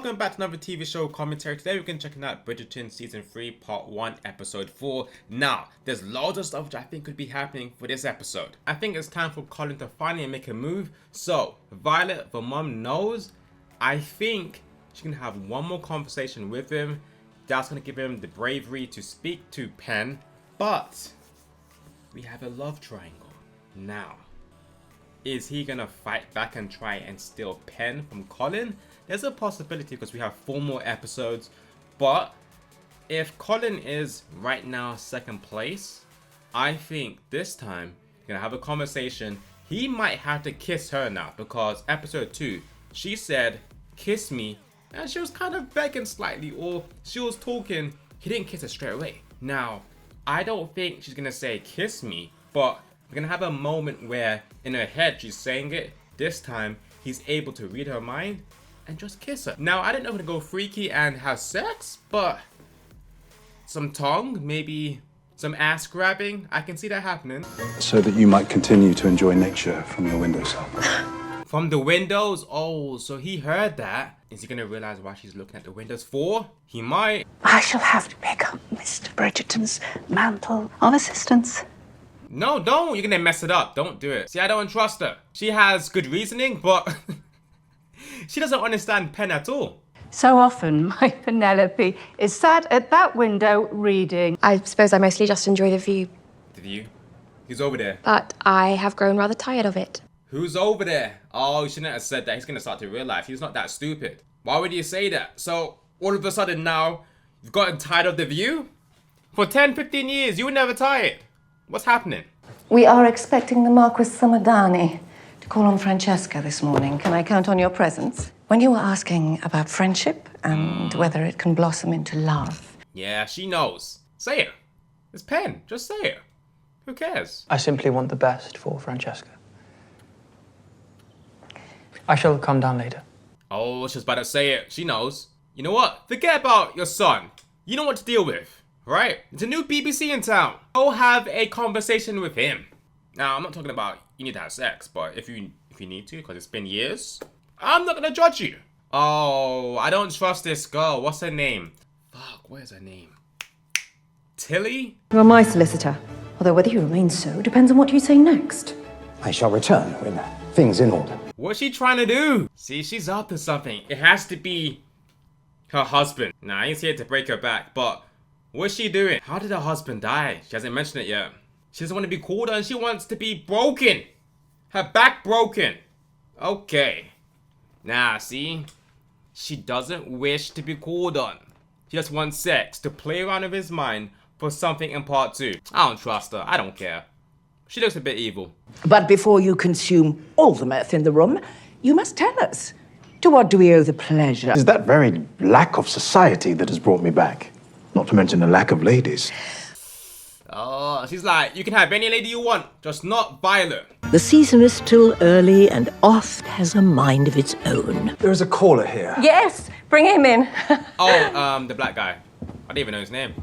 welcome back to another TV show commentary. Today we're going to check out Bridgerton Season 3 Part 1 Episode 4. Now, there's loads of stuff which I think could be happening for this episode. I think it's time for Colin to finally make a move. So, Violet, the mom knows, I think she's going to have one more conversation with him. That's going to give him the bravery to speak to Penn. But, we have a love triangle. Now, is he going to fight back and try and steal Penn from Colin? There's a possibility because we have 4 more episodes. But if Colin is right now second place, I think this time you're going to have a conversation. He might have to kiss her now because episode 2, she said, kiss me. And she was kind of begging slightly, or she was talking. He didn't kiss her straight away. Now, I don't think she's going to say kiss me, but we're going to have a moment where in her head she's saying it. This time he's able to read her mind and just kiss her. Now, I don't know if I'm gonna go freaky and have sex, but some tongue, maybe some ass grabbing, I can see that happening. So that you might continue to enjoy nature from your windowsill. From the windows? Oh, so he heard that. Is he gonna realize why she's looking at the windows for? He might. I shall have to pick up Mr. Bridgerton's mantle of assistance. No, don't. You're gonna mess it up. Don't do it. See, I don't trust her. She has good reasoning, but she doesn't understand Penn at all. So often, my Penelope is sat at that window reading. I suppose I mostly just enjoy the view. The view? Who's over there? But I have grown rather tired of it. Who's over there? Oh, you shouldn't have said that. He's gonna start to realize he's not that stupid. Why would you say that? So, all of a sudden now, you've gotten tired of the view? For 10-15 years, you were never tired. What's happening? We are expecting the Marquis Samadani to call on Francesca this morning. Can I count on your presence? When you were asking about friendship and whether it can blossom into love. Yeah, she knows. Say it. It's Penn. Just say it. Who cares? I simply want the best for Francesca. I shall come down later. Oh, she's about to say it. She knows. You know what? Forget about your son. You know what to deal with, right? It's a new BBC in town. Go have a conversation with him. Now, I'm not talking about you need to have sex, but if you need to, because it's been years, I'm not gonna judge you. Oh, I don't trust this girl. What's her name? Fuck, where's her name? Tilly? You are my solicitor, although whether you remain so depends on what you say next. I shall return when things in order. What's she trying to do? See, she's up to something. It has to be her husband. Nah, he's here to break her back, but what's she doing? How did her husband die? She hasn't mentioned it yet. She doesn't want to be called on. She wants to be broken. Her back broken. Okay. Nah, see? She doesn't wish to be called on. She just wants sex to play around with his mind for something in part 2. I don't trust her. I don't care. She looks a bit evil. But before you consume all the mirth in the room, you must tell us. To what do we owe the pleasure? It's that very lack of society that has brought me back. Not to mention the lack of ladies. Oh, she's like, you can have any lady you want, just not Violet. The season is still early and oft has a mind of its own. There is a caller here. Yes, bring him in. Oh, the black guy. I don't even know his name.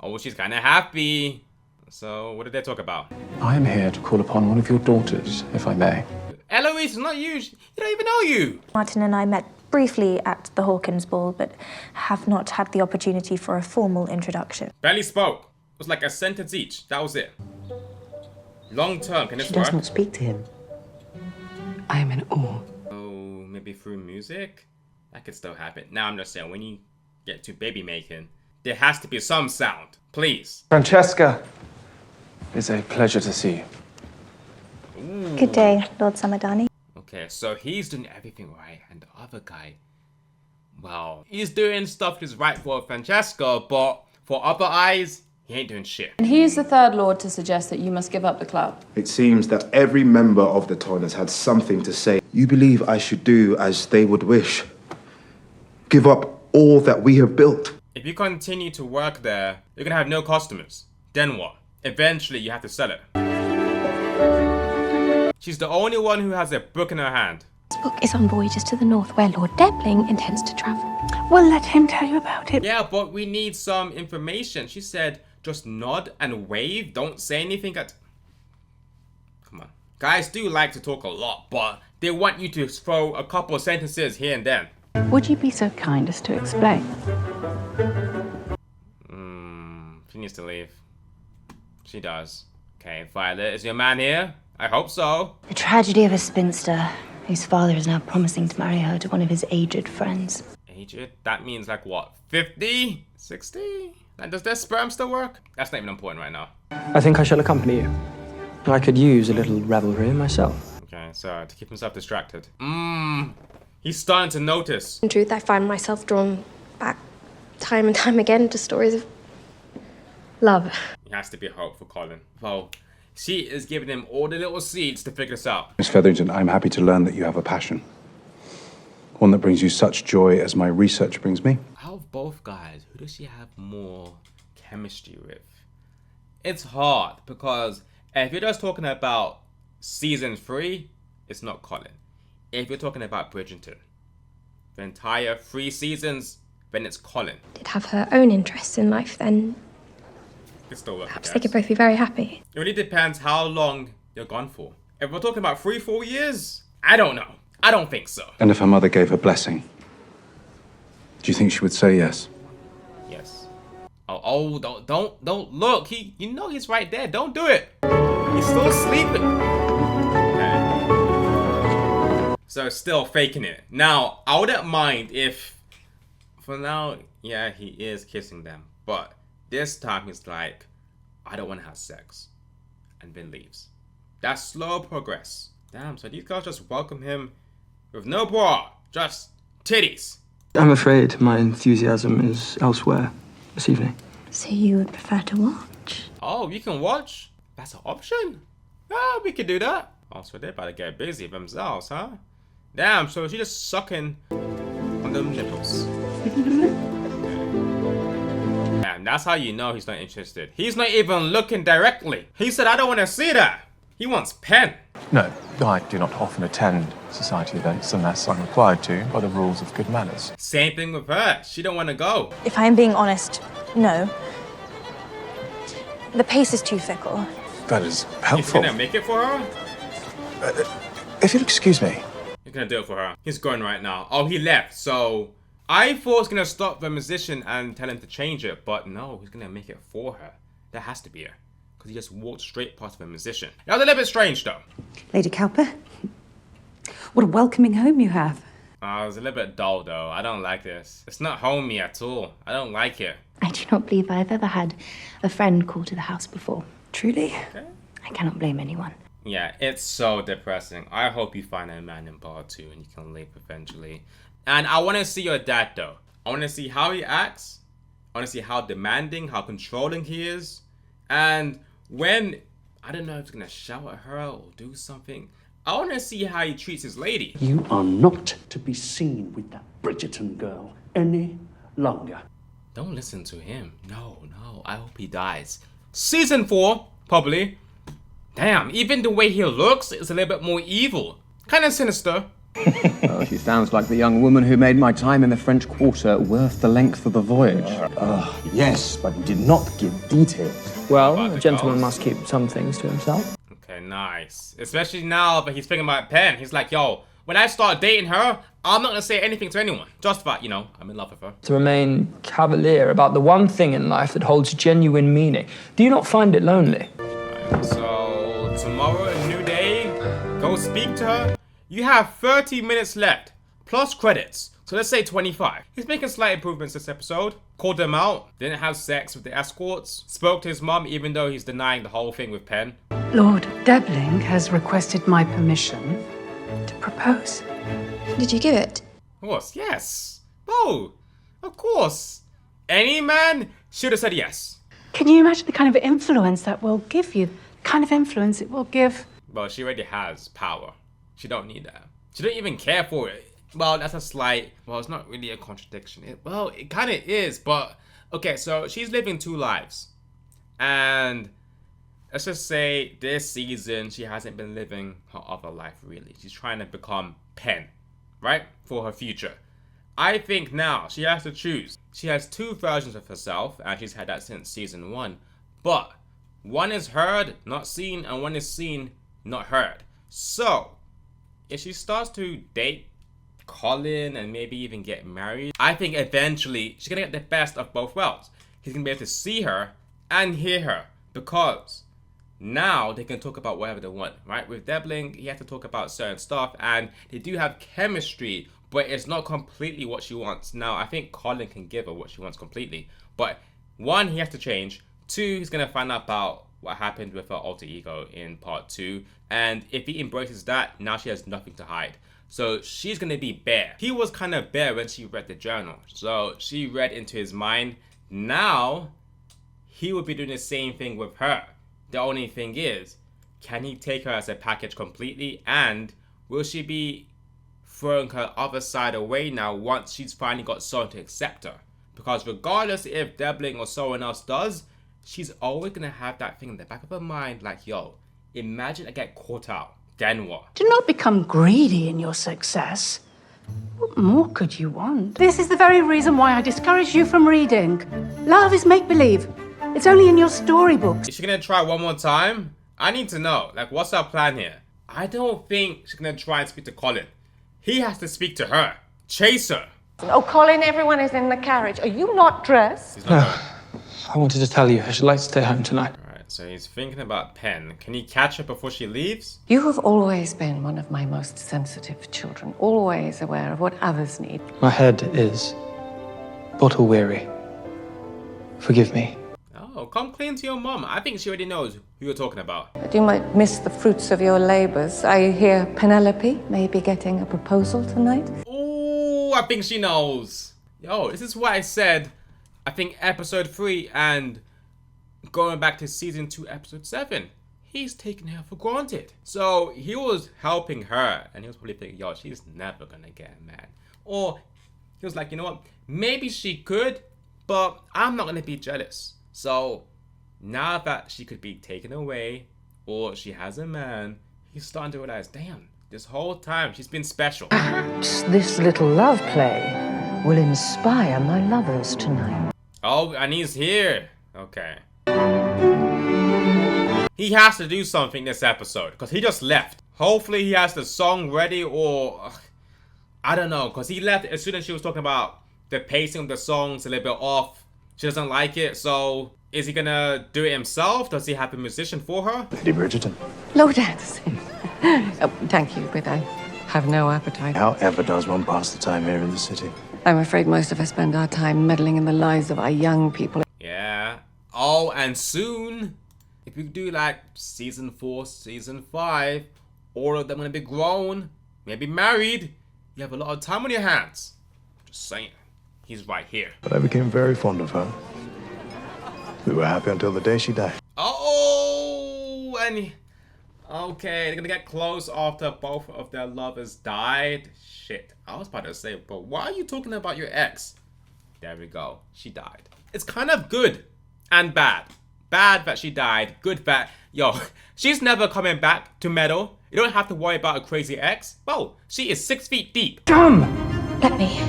Oh, she's kind of happy. So, what did they talk about? I am here to call upon one of your daughters, if I may. Eloise, it's not you. He don't even know you. Martin and I met briefly at the Hawkins ball, but have not had the opportunity for a formal introduction. Barely spoke. It was like a sentence each. That was it. Long term, can this She work? does not speak to him. I am in awe. Oh, maybe through music? That could still happen. Now I'm just saying, when you get to baby making, there has to be some sound. Please. Francesca, it's a pleasure to see you. Ooh. Good day, Lord Samadani. Okay, so he's doing everything right, and the other guy, well, he's doing stuff that's right for Francesca, but for other eyes, he ain't doing shit. And he is the third lord to suggest that you must give up the club. It seems that every member of the town has had something to say. You believe I should do as they would wish. Give up all that we have built. If you continue to work there, you're gonna have no customers. Then what? Eventually, you have to sell it. She's the only one who has a book in her hand. This book is on voyages to the north where Lord Deepening intends to travel. Well, let him tell you about it. Yeah, but we need some information. She said, just nod and wave. Don't say anything at... Come on. Guys do like to talk a lot, but they want you to throw a couple of sentences here and then. Would you be so kind as to explain? She needs to leave. She does. Okay, Violet, is your man here? I hope so. The tragedy of a spinster whose father is now promising to marry her to one of his aged friends. Aged? That means like what? 50? 60? And does their sperm still work? That's not even important right now. I think I shall accompany you. I could use a little revelry myself. Okay, so to keep himself distracted. He's starting to notice. In truth, I find myself drawn back time and time again to stories of love. He has to be hope for Colin. Well, she is giving him all the little seeds to figure this out. Miss Featherington, I'm happy to learn that you have a passion. One that brings you such joy as my research brings me. Out of both guys, who does she have more chemistry with? It's hard because if you're just talking about season 3, it's not Colin. If you're talking about Bridgerton, the entire 3 seasons, then it's Colin. Did have her own interests in life, then It's still worth perhaps it, they could both be very happy. It really depends how long you're gone for. If we're talking about 3-4 years, I don't know. I don't think so. And if her mother gave her blessing, do you think she would say yes? Yes. Oh, don't look. You know he's right there. Don't do it. He's still sleeping. Okay. So still faking it. Now, I wouldn't mind if, for now, yeah, he is kissing them. But this time he's like, I don't want to have sex. And then leaves. That's slow progress. Damn, so these girls just welcome him with no bra, just titties. I'm afraid my enthusiasm is elsewhere this evening. So you would prefer to watch? Oh, you can watch? That's an option? Ah, we could do that. Oh, so they're about to get busy themselves, huh? Damn, so she's just sucking on them nipples. Damn, that's how you know he's not interested. He's not even looking directly. He said, I don't want to see that. He wants pen. No, I do not often attend society events unless I'm required to by the rules of good manners. Same thing with her. She don't want to go. If I'm being honest, no. The pace is too fickle. That is He's helpful. gonna make it for her? If you'll excuse me. He's gonna do it for her. He's going right now. Oh, he left. So I thought he was gonna stop the musician and tell him to change it, but no, he's gonna make it for her. That has to be her. Because he just walked straight past the musician. That was a little bit strange though. Lady Cowper, what a welcoming home you have. It was a little bit dull though. I don't like this. It's not homey at all. I don't like it. I do not believe I've ever had a friend call to the house before. Truly? Okay. I cannot blame anyone. Yeah, it's so depressing. I hope you find a man in bar 2 and you can leave eventually. And I want to see your dad though. I want to see how he acts. I want to see how demanding, how controlling he is. And when, I don't know if he's going to shout at her or do something. I want to see how he treats his lady. You are not to be seen with that Bridgerton girl any longer. Don't listen to him. No. I hope he dies. Season 4, probably. Damn, even the way he looks is a little bit more evil. Kind of sinister. Oh, she sounds like the young woman who made my time in the French Quarter worth the length of the voyage. Yes, but you did not give details. Well, a gentleman must keep some things to himself. Okay, nice. Especially now that he's thinking about Pen. He's like, yo, when I start dating her, I'm not going to say anything to anyone. Just that, you know, I'm in love with her. To remain cavalier about the one thing in life that holds genuine meaning. Do you not find it lonely? Right, so, tomorrow, a new day. Go speak to her. You have 30 minutes left, plus credits. So let's say 25. He's making slight improvements this episode. Called them out. Didn't have sex with the escorts. Spoke to his mum even though he's denying the whole thing with Pen. Lord Deepening has requested my permission to propose. Did you give it? Of course, yes. Oh, of course. Any man should have said yes. Can you imagine the kind of influence that will give you? The kind of influence it will give? Well, she already has power. She don't need that. She don't even care for it. Well, that's a slight... Well, it's not really a contradiction. It kind of is, but... Okay, so she's living 2 lives. And let's just say this season, she hasn't been living her other life, really. She's trying to become Pen, right? For her future. I think now she has to choose. She has 2 versions of herself, and she's had that since season 1. But one is heard, not seen, and one is seen, not heard. So... if she starts to date Colin and maybe even get married. I think eventually she's gonna get the best of both worlds. He's gonna be able to see her and hear her, because now they can talk about whatever they want, right? With Deepening, he has to talk about certain stuff, and they do have chemistry, but it's not completely what she wants. Now, I think Colin can give her what she wants completely, but one, he has to change. Two, he's gonna find out about what happened with her alter ego in part 2, and if he embraces that, now she has nothing to hide. So she's gonna be bare. He was kind of bare when she read the journal, so she read into his mind. Now he would be doing the same thing with her. The only thing is, can he take her as a package completely, and will she be throwing her other side away now once she's finally got someone to accept her? Because regardless if Deepening or someone else does, she's always gonna have that thing in the back of her mind, like, yo, imagine I get caught out, then what? Do not become greedy in your success. What more could you want? This is the very reason why I discourage you from reading. Love is make-believe. It's only in your storybooks. Is she gonna try one more time? I need to know, like, what's her plan here? I don't think she's gonna try and speak to Colin. He has to speak to her, chase her. Oh, Colin, everyone is in the carriage. Are you not dressed? He's not I wanted to tell you, I should like to stay home tonight. Alright, so he's thinking about Pen. Can he catch her before she leaves? You have always been one of my most sensitive children, always aware of what others need. My head is bottle weary. Forgive me. Oh, come clean to your mom. I think she already knows who you're talking about. But you might miss the fruits of your labors. I hear Penelope may be getting a proposal tonight. Ooh, I think she knows. Yo, this is why I said, I think episode 3 and going back to season 2, episode 7, he's taking her for granted. So he was helping her, and he was probably thinking, yo, she's never gonna get a man. Or he was like, you know what, maybe she could, but I'm not gonna be jealous. So now that she could be taken away, or she has a man, he's starting to realize, damn, this whole time she's been special. Perhaps this little love play will inspire my lovers tonight. Oh, and he's here. Okay. He has to do something this episode, because he just left. Hopefully he has the song ready, or I don't know, because he left as soon as she was talking about the pacing of the songs a little bit off. She doesn't like it, so is he gonna do it himself? Does he have a musician for her? Lady Bridgerton. Lord Anderson. Oh, thank you, but I have no appetite. How ever does one pass the time here in the city? I'm afraid most of us spend our time meddling in the lives of our young people. Yeah. Oh, and soon, if we do like season 4, season 5, all of them gonna be grown, maybe married. You have a lot of time on your hands. Just saying. He's right here. But I became very fond of her. We were happy until the day she died. Oh, and okay, they're gonna get close after both of their lovers died. Shit, I was about to say, but why are you talking about your ex? There we go, she died. It's kind of good and bad. Bad that she died, good that, yo, she's never coming back to Meadow. You don't have to worry about a crazy ex. Whoa, she is 6 feet deep. Let me.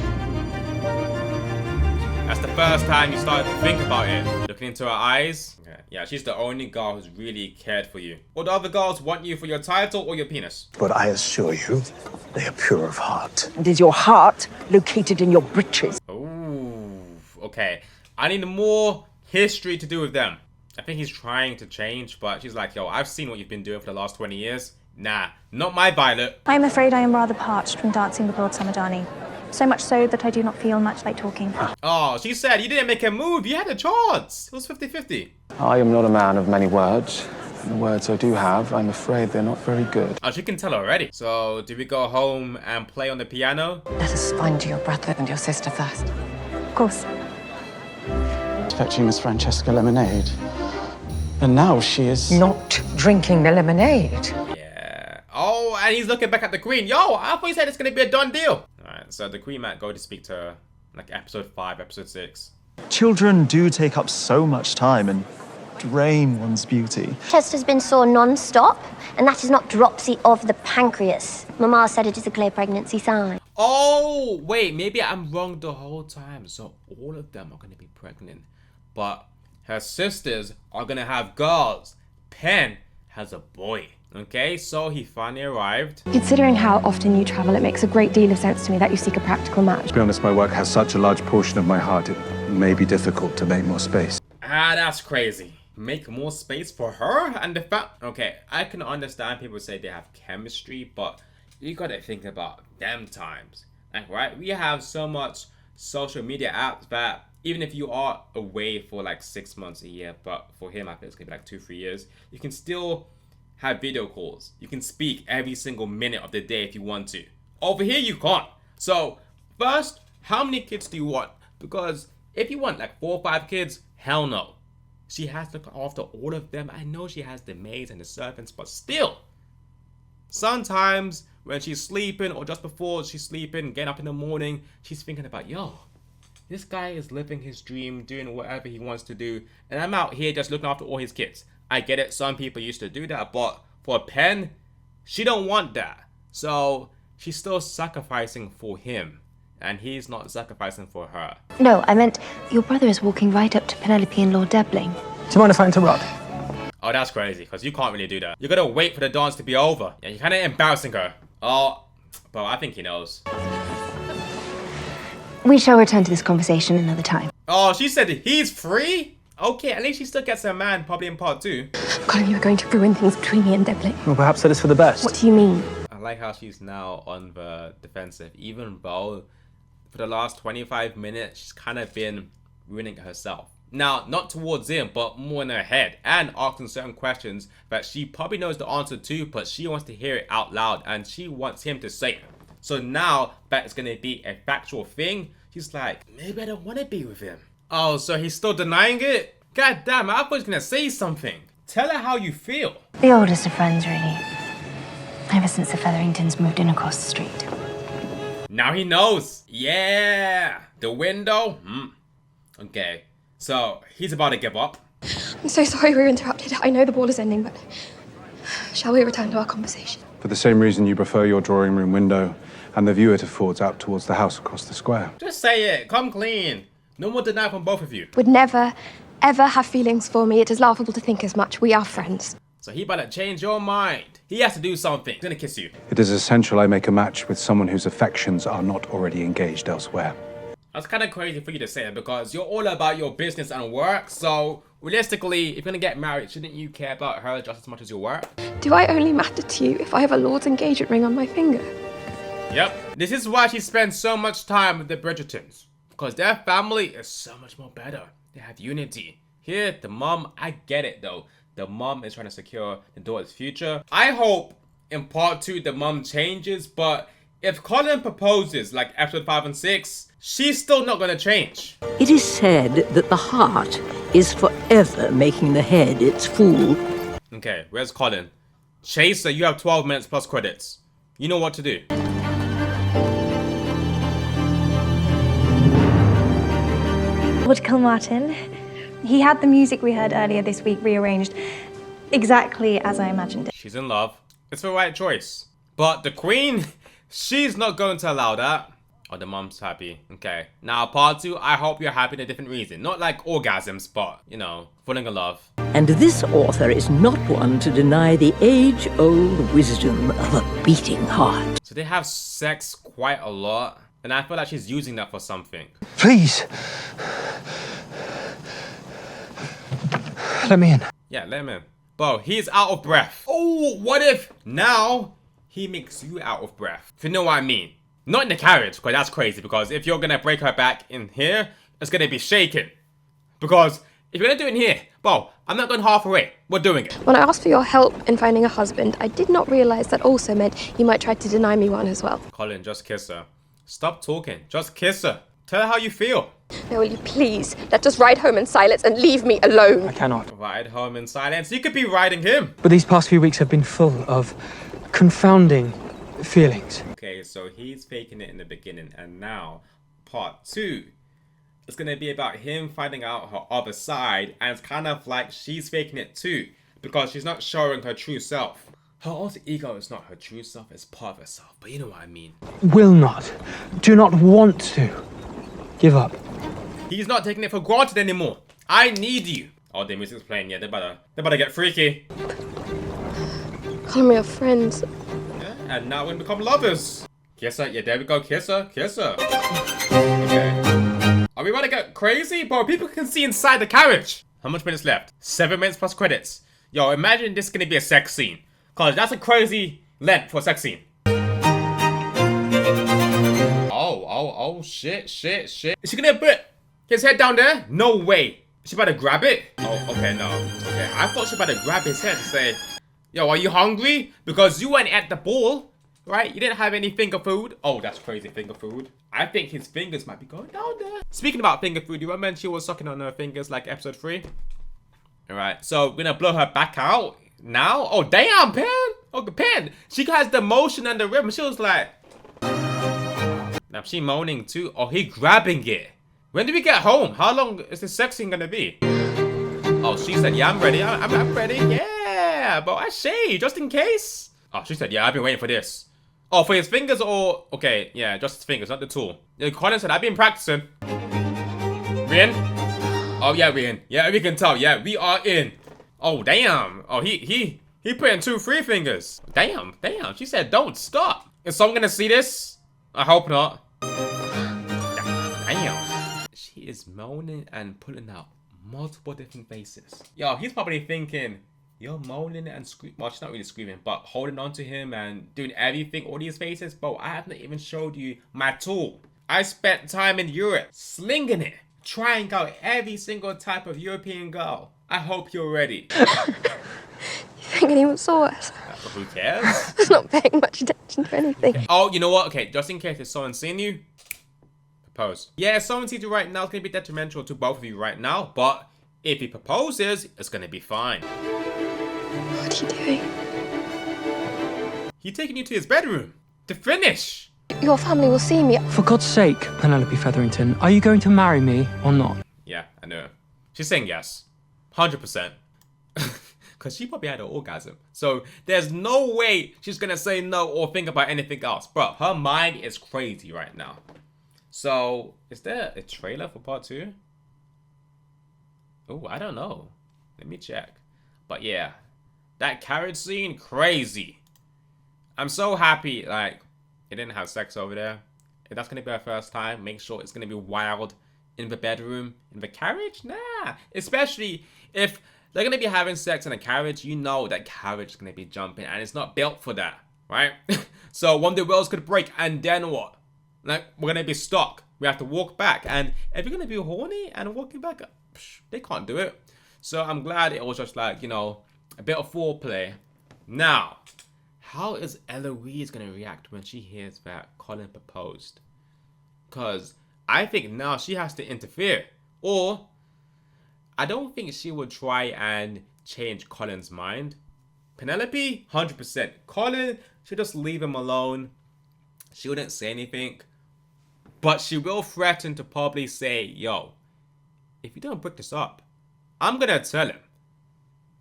That's the first time you started to think about it. Looking into her eyes. Yeah, she's the only girl who's really cared for you. All the other girls want you for your title or your penis. But I assure you, they are pure of heart. And is your heart located in your britches? Ooh, okay. I need more history to do with them. I think he's trying to change, but she's like, yo, I've seen what you've been doing for the last 20 years. Nah, not my Violet. I'm afraid I am rather parched from dancing with Lord Samadani. So much so that I do not feel much like talking. Oh, she said you didn't make a move. You had a chance. It was 50-50. I am not a man of many words. And the words I do have, I'm afraid they're not very good. Oh, she can tell already. So, do we go home and play on the piano? Let us find your brother and your sister first. Of course. Fetching Miss Francesca lemonade. And now she is... Not drinking the lemonade. Yeah. Oh, and he's looking back at the Queen. Yo, I thought you said it's going to be a done deal. Alright, so the Queen might go to speak to her, like episode 5, episode 6. Children do take up so much time and drain one's beauty. Chest has been sore non-stop, and that is not dropsy of the pancreas. Mama said it is a clear pregnancy sign. Oh, wait, maybe I'm wrong the whole time. So all of them are going to be pregnant. But her sisters are going to have girls. Pen has a boy. Okay, so he finally arrived. Considering how often you travel, it makes a great deal of sense to me that you seek a practical match. To be honest, my work has such a large portion of my heart, it may be difficult to make more space. Ah, that's crazy. Make more space for her? And the fact, okay, I can understand people say they have chemistry, but you gotta think about them times. Like, right, we have so much social media apps that even if you are away for like 6 months, a year, but for him, I think it's gonna be like 2-3 years, you can still have video calls. You can speak every single minute of the day if you want to. Over here, you can't. So, first, how many kids do you want? Because if you want like 4 or 5 kids, hell no. She has to look after all of them. I know she has the maids and the servants, but still. Sometimes when she's sleeping or just before she's sleeping, getting up in the morning, she's thinking about, yo, this guy is living his dream, doing whatever he wants to do, and I'm out here just looking after all his kids. I get it, some people used to do that, but for Pen, she don't want that. So she's still sacrificing for him, and he's not sacrificing for her. No, I meant your brother is walking right up to Penelope and Lord Debling. Do you mind if I interrupt? Oh, that's crazy, because you can't really do that. You gotta wait for the dance to be over. Yeah, you're kind of embarrassing her. Oh, but I think he knows. We shall return to this conversation another time. Oh, she said he's free? Okay, at least she still gets her man, probably in part 2. Colin, you are going to ruin things between me and Debling. Well, perhaps that is for the best. What do you mean? I like how she's now on the defensive. Even though for the last 25 minutes, she's kind of been ruining herself. Now, not towards him, but more in her head. And asking certain questions that she probably knows the answer to, but she wants to hear it out loud. And she wants him to say it. So now that it's going to be a factual thing, she's like, maybe I don't want to be with him. Oh, so he's still denying it? God damn, I thought he was going to say something. Tell her how you feel. The oldest of friends, really. Ever since the Featheringtons moved in across the street. Now he knows. Yeah. The window? Okay. So, he's about to give up. I'm so sorry we were interrupted. I know the ball is ending, but shall we return to our conversation? For the same reason you prefer your drawing room window and the view it affords out towards the house across the square. Just say it. Come clean. No more denial from both of you. Would never, ever have feelings for me. It is laughable to think as much. We are friends. So he better change your mind. He has to do something. He's gonna kiss you. It is essential I make a match with someone whose affections are not already engaged elsewhere. That's kind of crazy for you to say it because you're all about your business and work. So realistically, if you're gonna get married, shouldn't you care about her just as much as your work? Do I only matter to you if I have a Lord's engagement ring on my finger? Yep. This is why she spends so much time with the Bridgertons. Because their family is so much more better. They have unity. Here, the mom, I get it though. The mom is trying to secure the daughter's future. I hope in part 2 the mom changes, but if Colin proposes like episode 5 and 6, she's still not gonna change. It is said that the heart is forever making the head its fool. Okay, where's Colin? Chaser, you have 12 minutes plus credits. You know what to do. Lord Kilmartin, he had the music we heard earlier this week rearranged exactly as I imagined it. She's in love. It's the right choice. But the queen, she's not going to allow that. Oh, the mom's happy. Okay. Now, part 2, I hope you're happy in a different reason. Not like orgasms, but, you know, falling in love. And this author is not one to deny the age-old wisdom of a beating heart. So they have sex quite a lot. And I feel like she's using that for something. Please. Let me in. Yeah, let him in. Bro, he's out of breath. Oh, what if now he makes you out of breath? If you know what I mean. Not in the carriage, because that's crazy. Because if you're going to break her back in here, it's going to be shaking. Because if you're going to do it in here, bro, I'm not going halfway. We're doing it. When I asked for your help in finding a husband, I did not realise that also meant you might try to deny me one as well. Colin, just kiss her. Stop talking. Just kiss her. Tell her how you feel. Now, will you please let us ride home in silence and leave me alone? I cannot. Ride home in silence? You could be riding him. But these past few weeks have been full of confounding feelings. Okay, so he's faking it in the beginning, and now part 2 is gonna be about him finding out her other side, and it's kind of like she's faking it too because she's not showing her true self. Her alter ego is not her true self, it's part of herself, but you know what I mean. Will not, do not want to give up. He's not taking it for granted anymore. I need you. Oh, the music's playing. Yeah, they better get freaky. Colin, we are friends. Yeah, and now we're gonna become lovers. Kiss her. Yeah, there we go. Kiss her. Kiss her. Okay. Are we about to get crazy? Bro, people can see inside the carriage. How much minutes left? 7 minutes plus credits. Yo, imagine this is gonna be a sex scene. Cause that's a crazy length for a sex scene. Oh, shit. Is she gonna put his head down there? No way. She about to grab it? Oh, okay, no. Okay, I thought she about to grab his head and say, yo, are you hungry? Because you weren't at the ball, right? You didn't have any finger food. Oh, that's crazy, finger food. I think his fingers might be going down there. Speaking about finger food, you remember when she was sucking on her fingers like episode 3? Alright, so we're gonna blow her back out now. Oh, damn, Pen. Oh, Pen. She has the motion and the rhythm. She was like... Now she moaning too. Oh, he grabbing it. When do we get home? How long is this sex scene gonna be? Oh, she said, yeah, I'm ready. I'm ready. Yeah, but I shave just in case. Oh, she said, yeah, I've been waiting for this. Oh, for his fingers or... Okay, yeah, just his fingers, not the tool. Yeah, Colin said, I've been practicing. We're in? Oh, yeah, we're in. Yeah, we can tell. Yeah, we are in. Oh, damn. Oh, he put in 2 free fingers. Damn. She said, don't stop. Is someone gonna see this? I hope not. Damn. She is moaning and pulling out multiple different faces. Yo, he's probably thinking, you're moaning and screaming. Well, she's not really screaming, but holding on to him and doing everything, all these faces. Bro, I haven't even showed you my tool. I spent time in Europe slinging it, trying out every single type of European girl. I hope you're ready. You think anyone saw us? Who cares? I was not paying much attention to anything. Oh, you know what? Okay, just in case there's someone seeing you, propose. Yeah, if someone sees you right now, it's going to be detrimental to both of you right now. But if he proposes, it's going to be fine. What are you doing? He's taking you to his bedroom to finish. Your family will see me. For God's sake, Penelope Featherington, are you going to marry me or not? Yeah, I know. She's saying yes. 100%. Because she probably had an orgasm. So there's no way she's going to say no or think about anything else. Bro, her mind is crazy right now. So, is there a trailer for part 2? Oh, I don't know. Let me check. But yeah, that carriage scene, crazy. I'm so happy, like, it didn't have sex over there. If that's going to be our first time, make sure it's going to be wild in the bedroom. In the carriage? Nah. Especially if they're going to be having sex in a carriage, you know that carriage is going to be jumping and it's not built for that, right? So one of the wheels could break and then what? Like, we're going to be stuck. We have to walk back. And if you're going to be horny and walking back, they can't do it. So I'm glad it was just like, you know, a bit of foreplay. Now, how is Eloise going to react when she hears that Colin proposed? Because I think now she has to interfere. Or I don't think she would try and change Colin's mind. Penelope, 100%. Colin should just leave him alone. She wouldn't say anything. But she will threaten to probably say, yo, if you don't break this up, I'm going to tell him.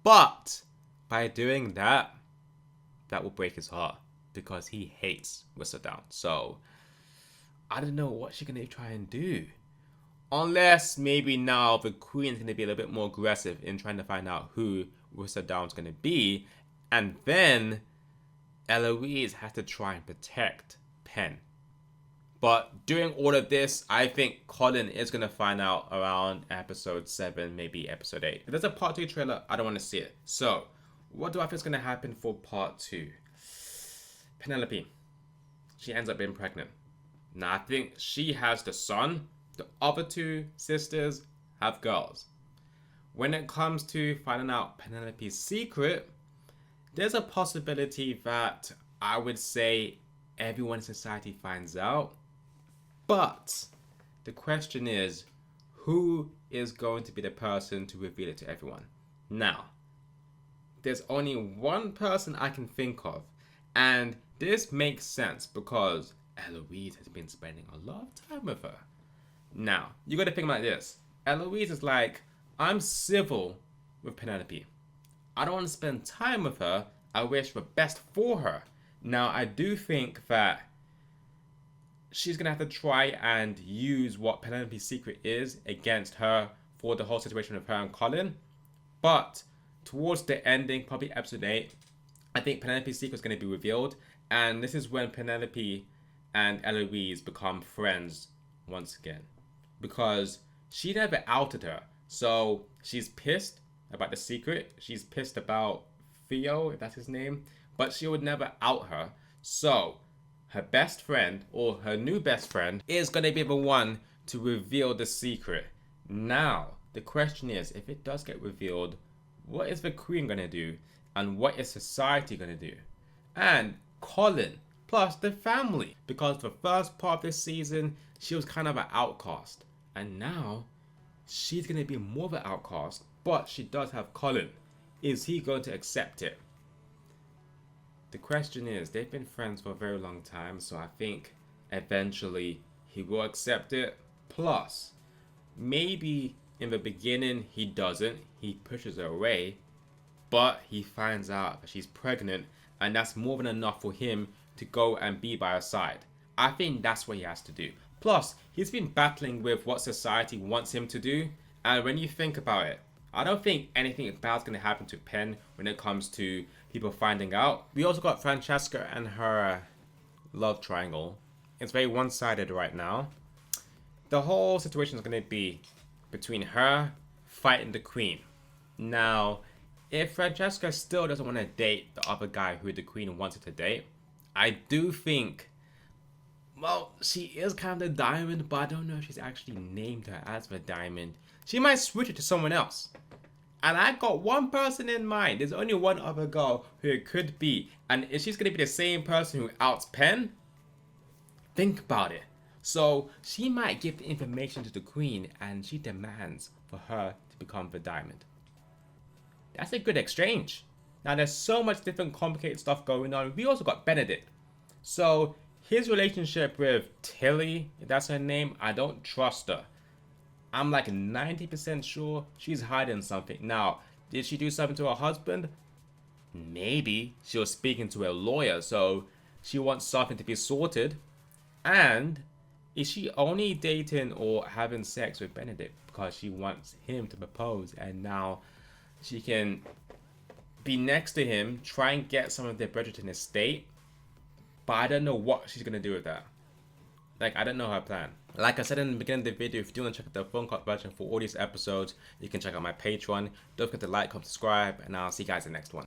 But by doing that, that will break his heart. Because he hates Whistledown. So I don't know what she's going to try and do. Unless maybe now the Queen's going to be a little bit more aggressive in trying to find out who Whistledown's going to be. And then Eloise has to try and protect Pen. But doing all of this, I think Colin is going to find out around episode 7, maybe episode 8. If there's a part 2 trailer, I don't want to see it. So, what do I think is going to happen for part 2? Penelope. She ends up being pregnant. Now, I think she has the son. The other 2 sisters have girls. When it comes to finding out Penelope's secret, there's a possibility that I would say everyone in society finds out. But the question is, who is going to be the person to reveal it to everyone? Now, there's only one person I can think of. And this makes sense because Eloise has been spending a lot of time with her. Now, you got to think like this. Eloise is like, I'm civil with Penelope. I don't want to spend time with her. I wish for best for her. Now, I do think that she's going to have to try and use what Penelope's secret is against her for the whole situation with her and Colin. But towards the ending, probably episode 8, I think Penelope's secret is going to be revealed, and this is when Penelope and Eloise become friends once again, because she never outed her, so she's pissed about the secret. She's pissed about Theo, if that's his name, but she would never out her. So her best friend, or her new best friend, is going to be the one to reveal the secret. Now the question is, if it does get revealed, what is the Queen going to do, and what is society going to do? And Colin plus the family, because the first part of this season she was kind of an outcast, and now she's going to be more of an outcast, but she does have Colin. Is he going to accept it? The question is, they've been friends for a very long time, so I think eventually he will accept it. Plus, maybe in the beginning he doesn't, he pushes her away, but he finds out that she's pregnant, and that's more than enough for him to go and be by her side. I think that's what he has to do. Plus, he's been battling with what society wants him to do, and when you think about it, I don't think anything bad's going to happen to Penn when it comes to people finding out. We also got Francesca and her love triangle. It's very one-sided right now. The whole situation is going to be between her fighting the Queen. Now, if Francesca still doesn't want to date the other guy who the Queen wanted to date, I do think, well, she is kind of the diamond, but I don't know if she's actually named her as the diamond. She might switch it to someone else. And I got one person in mind. There's only one other girl who it could be. And if she's going to be the same person who outs Penn, think about it. So she might give the information to the Queen, and she demands for her to become the diamond. That's a good exchange. Now there's so much different complicated stuff going on. We also got Benedict. So his relationship with Tilly, if that's her name, I don't trust her. I'm like 90% sure she's hiding something. Now, did she do something to her husband? Maybe. She was speaking to a lawyer, so she wants something to be sorted. And is she only dating or having sex with Benedict because she wants him to propose, and now she can be next to him, try and get some of the Bridgerton estate? But I don't know what she's going to do with that. Like, I don't know her plan. Like I said in the beginning of the video, if you do want to check out the phone cut version for all these episodes, you can check out my Patreon. Don't forget to like, comment, subscribe, and I'll see you guys in the next one.